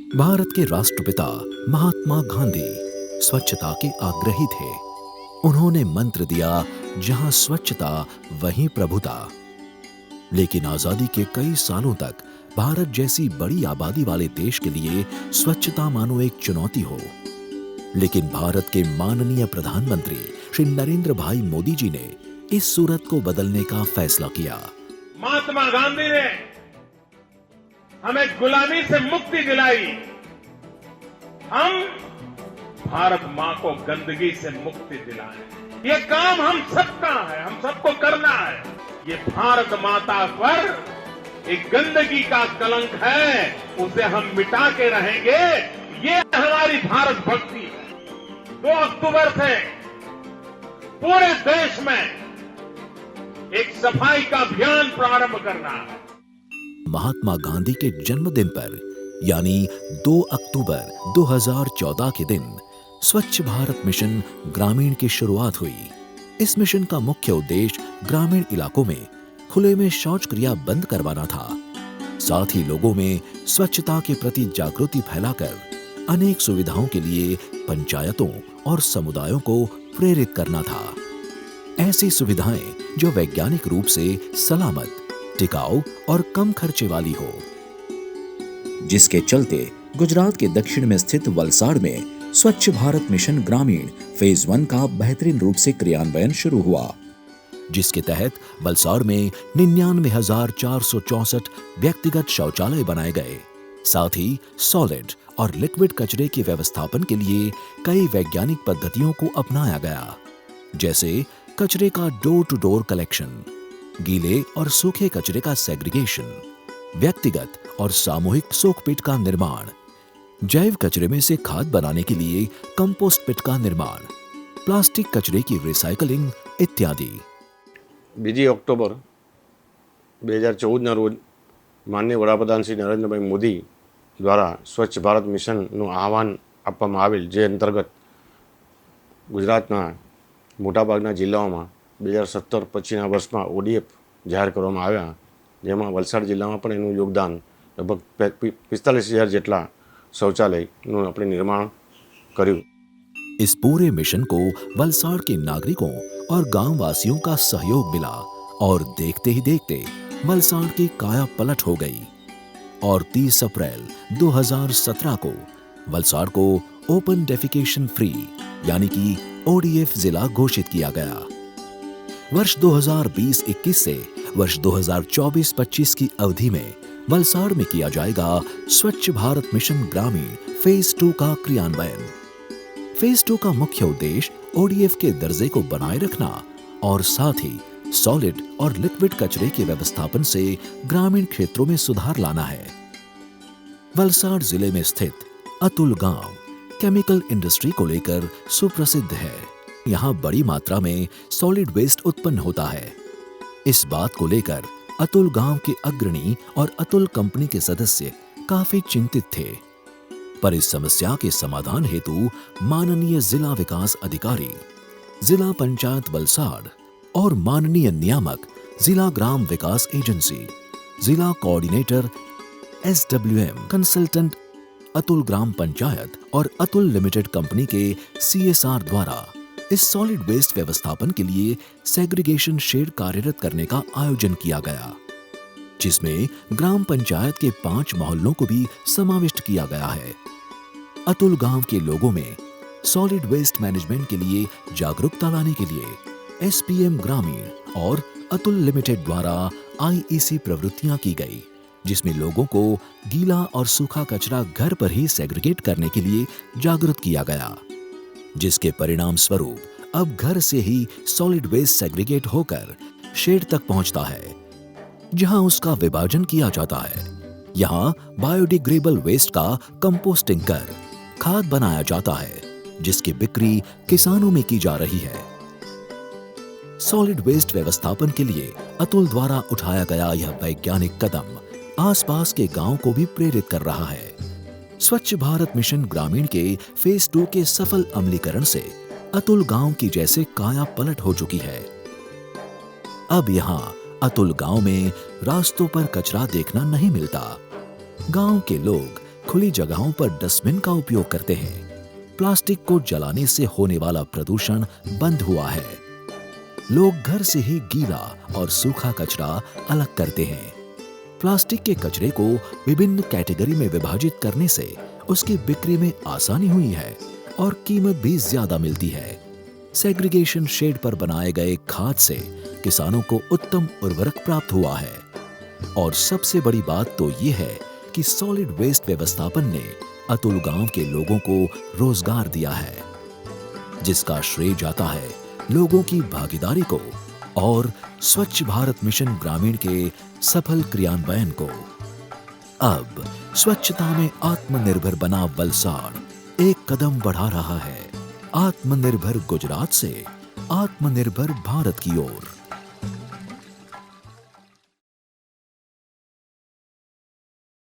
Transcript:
भारत के राष्ट्रपिता महात्मा गांधी स्वच्छता के आग्रही थे। उन्होंने मंत्र दिया, जहां स्वच्छता वहीं प्रभुता। लेकिन आजादी के कई सालों तक भारत जैसी बड़ी आबादी वाले देश के लिए स्वच्छता मानो एक चुनौती हो। लेकिन भारत के माननीय प्रधानमंत्री श्री नरेंद्र भाई मोदी जी ने इस सूरत को बदलने का फैसला किया। महात्मा गांधी ने हमें गुलामी से मुक्ति दिलाई। हम भारत मां को गंदगी से मुक्ति दिलाएं। ये काम हम सबका है, हम सबको करना है। ये भारत माता पर एक गंदगी का कलंक है, उसे हम मिटा के रहेंगे। ये हमारी भारत भक्ति है। 2 अक्टूबर से पूरे देश में एक सफाई का अभियान प्रारंभ करना है। महात्मा गांधी के जन्मदिन पर यानी 2 अक्टूबर 2014 के दिन स्वच्छ भारत मिशन ग्रामीण की शुरुआत हुई। इस मिशन का मुख्य उद्देश्य ग्रामीण इलाकों में खुले में शौच क्रिया बंद करवाना था। साथ ही लोगों में स्वच्छता के प्रति जागृति फैलाकर अनेक सुविधाओं के लिए पंचायतों और समुदायों को प्रेरित करना था। ऐसी सुविधाएं जो वैज्ञानिक रूप से सलामत, टिकाऊ और कम खर्चे वाली हो। जिसके चलते गुजरात के दक्षिण में स्थित वलसाड़ में स्वच्छ भारत मिशन ग्रामीण फेज 1 का बेहतरीन रूप से क्रियान्वयन शुरू हुआ, जिसके तहत वलसाड़ में 99,464 व्यक्तिगत शौचालय बनाए गए। साथ ही सॉलिड और लिक्विड कचरे के व्यवस्थापन के लिए कई वैज्ञानिक पद्धतियों को अपनाया गया, जैसे कचरे का डोर टू डोर कलेक्शन, गीले और सूखे कचरे का सेग्रीगेशन, व्यक्तिगत और सामूहिक सोक पिट का निर्माण, जैव कचरे में से खाद बनाने के लिए कंपोस्ट पिट का निर्माण, प्लास्टिक कचरे की रिसाइकलिंग इत्यादि। 2 ऑक्टोबर 2014 रोज माननीय वडाप्रधान श्री नरेंद्रभाई मोदी द्वारा स्वच्छ भारत मिशनનું આહવાન આપવામાં આવેલ, જે અંતર્ગત ગુજરાતના મોટાભાગના જિલ્લાઓમાં 2017 પછીના વર્ષમાં ODF જાહેર કરવામાં આવ્યા, જેમાં વલસાડ જિલ્લામાં પણ એનું યોગદાન લગભગ 45,000 જેટલા शौचालयનું આપણે निर्माण કર્યું। इस पूरे मिशन को वलसाड़ के नागरिकों और गांव वासियों का सहयोग मिला और देखते ही देखते वलसाड़ की काया पलट हो गई और 30 अप्रैल 2017 को वलसाड़ को ओपन डेफिकेशन फ्री यानी कि ODF जिला घोषित किया गया। वर्ष 2020-21 से वर्ष 2024-25 की अवधि में वलसाड़ में किया जाएगा स्वच्छ भारत मिशन ग्रामीण फेज 2 का क्रियान्वयन। फेज 2 का मुख्य उद्देश्य ODF के दर्जे को बनाए रखना और साथ ही सॉलिड और लिक्विड कचरे के व्यवस्थापन से ग्रामीण क्षेत्रों में सुधार लाना है। वलसाड़ जिले में स्थित अतुल गांव केमिकल इंडस्ट्री को लेकर सुप्रसिद्ध है। यहाँ बड़ी मात्रा में सॉलिड वेस्ट उत्पन्न होता है। इस बात को लेकर अतुल गांव के अग्रणी और अतुल कंपनी के सदस्य काफी चिंतित थे, पर इस समस्या के समाधान हेतु माननीय जिला विकास अधिकारी, जिला पंचायत वलसाड़ और माननीय नियामक जिला ग्राम विकास एजेंसी, जिला कोऑर्डिनेटर SWM कंसल्टेंट अतुल ग्राम पंचायत और अतुल लिमिटेड कंपनी के CSR द्वारा इस सॉलिड वेस्ट व्यवस्थापन के लिए सेग्रीगेशन शेड कार्यरत करने का आयोजन किया गया, जिसमें ग्राम पंचायत के 5 मोहल्लों को भी समाविष्ट किया गया है। अतुल गांव के लोगों में सॉलिड वेस्ट मैनेजमेंट के लिए जागरूकता लाने के लिए SPM ग्रामीण और अतुल लिमिटेड द्वारा IEC प्रवृत्तियां की गई, जिसमें लोगों को गीला और सूखा कचरा घर पर ही सेग्रीगेट करने के लिए जागरूक किया गया, जिसके परिणाम स्वरूप अब घर से ही सॉलिड वेस्ट सेग्रीगेट होकर शेड तक पहुंचता है, जहां उसका विभाजन किया जाता है। यहां बायोडिग्रेडेबल वेस्ट का कंपोस्टिंग कर खाद बनाया जाता है, जिसकी बिक्री किसानों में की जा रही है। सॉलिड वेस्ट व्यवस्थापन के लिए अतुल द्वारा उठाया गया यह वैज्ञानिक कदम आसपास के गांव को भी प्रेरित कर रहा है। स्वच्छ भारत मिशन ग्रामीण के फेज 2 के सफल अमलीकरण से अतुल गांव की जैसे काया पलट हो चुकी है। अब यहाँ अतुल गांव में रास्तों पर कचरा देखना नहीं मिलता। गांव के लोग खुली जगहों पर डस्टबिन का उपयोग करते हैं। प्लास्टिक को जलाने से होने वाला प्रदूषण बंद हुआ है। लोग घर से ही गीला और सूखा कचरा अलग करते हैं। प्लास्टिक के कचरे को विभिन्न कैटेगरी में विभाजित करने से उसकी बिक्री में आसानी हुई है और कीमत भी ज्यादा मिलती है। सेग्रीगेशन शेड पर बनाए गए खाद से किसानों को उत्तम उर्वरक प्राप्त हुआ है। और सबसे बड़ी बात तो ये है कि सॉलिड वेस्ट व्यवस्थापन ने अतुल गांव के लोगों को रोजगार दिया है, जिसका श्रेय जाता है लोगों की भागीदारी को और स्वच्छ भारत मिशन ग्रामीण के सफल क्रियान्वयन को। अब स्वच्छता में आत्मनिर्भर बना वलसाड़ एक कदम बढ़ा रहा है आत्मनिर्भर गुजरात से आत्मनिर्भर भारत की ओर।